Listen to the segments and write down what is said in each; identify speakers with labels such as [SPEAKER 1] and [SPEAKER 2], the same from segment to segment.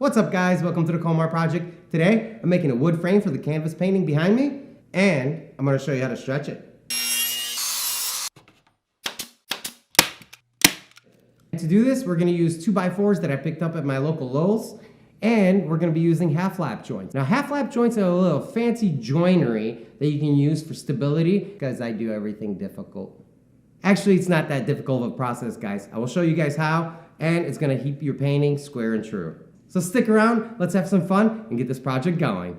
[SPEAKER 1] What's up guys, welcome to the Colmar Project. Today, I'm making a wood frame for the canvas painting behind me, and I'm gonna show you how to stretch it. To do this, we're gonna use 2x4s that I picked up at my local Lowe's, and we're gonna be using half-lap joints. Now, half-lap joints are a little fancy joinery that you can use for stability, because I do everything difficult. Actually, it's not that difficult of a process, guys. I will show you guys how, and it's gonna keep your painting square and true. So stick around, let's have some fun and get this project going.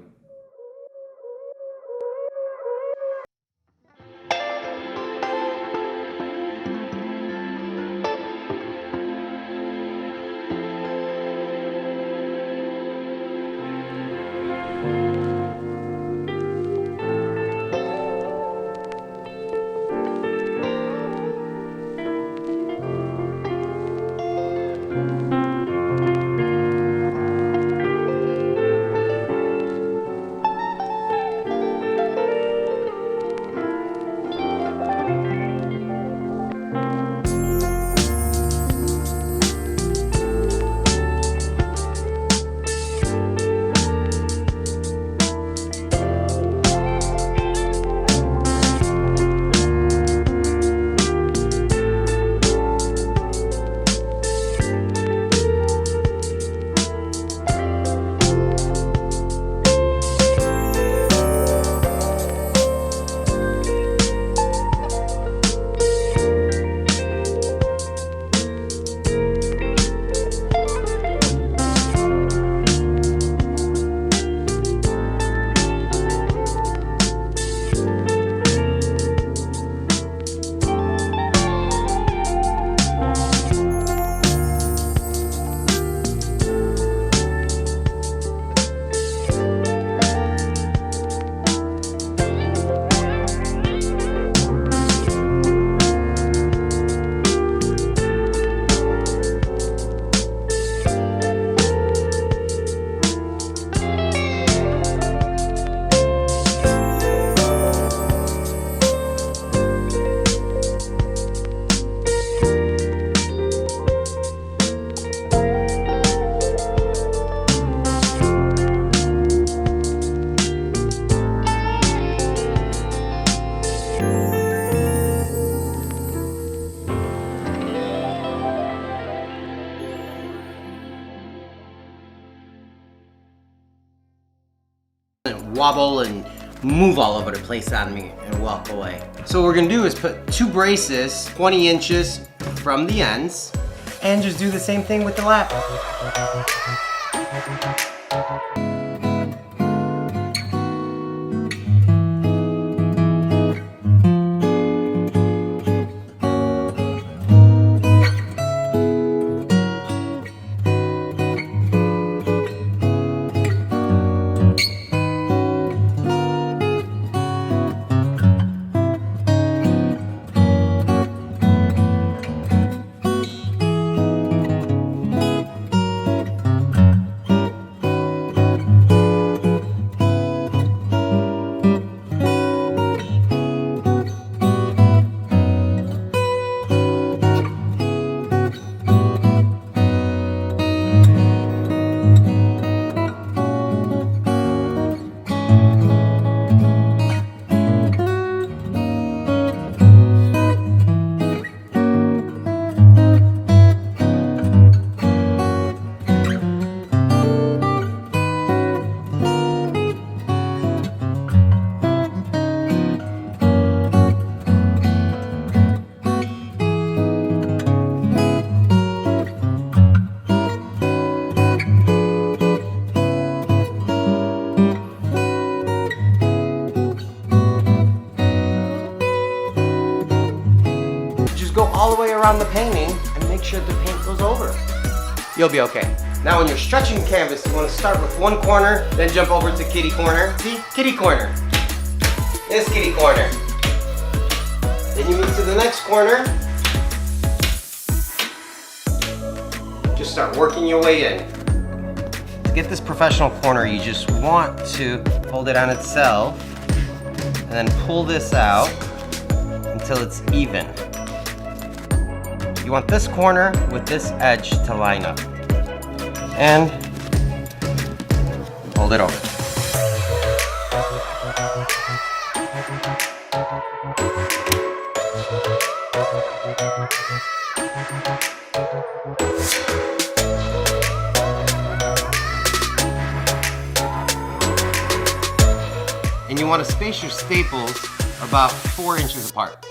[SPEAKER 2] Wobble and move all over the place on me and walk away. So what we're gonna do is put 2 braces 20 inches from the ends and just do the same thing with the lap. Go all the way around the painting and make sure the paint goes over. You'll be okay. Now when you're stretching canvas, you want to start with one corner, then jump over to kitty corner. See? Kitty corner. This kitty corner. Then you move to the next corner. Just start working your way in. To get this professional corner, you just want to hold it on itself and then pull this out until it's even. You want this corner with this edge to line up. And Hold it over. And you want to space your staples about 4 inches apart.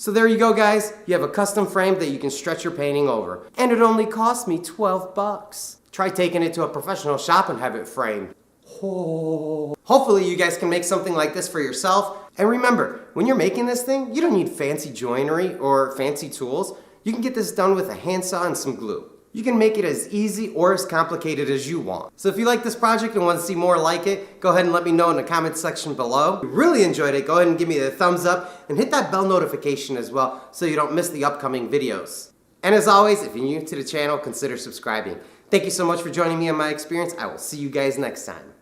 [SPEAKER 2] So there you go, guys. You have a custom frame that you can stretch your painting over. And it only cost me 12 bucks. Try taking it to a professional shop and have it framed. Oh. Hopefully you guys can make something like this for yourself. And remember, when you're making this thing, you don't need fancy joinery or fancy tools. You can get this done with a handsaw and some glue. You can make it as easy or as complicated as you want. So if you like this project and want to see more like it, go ahead and let me know in the comment section below. If you really enjoyed it, go ahead and give me a thumbs up and hit that bell notification as well so you don't miss the upcoming videos. And as always, if you're new to the channel, consider subscribing. Thank you so much for joining me on my experience. I will see you guys next time.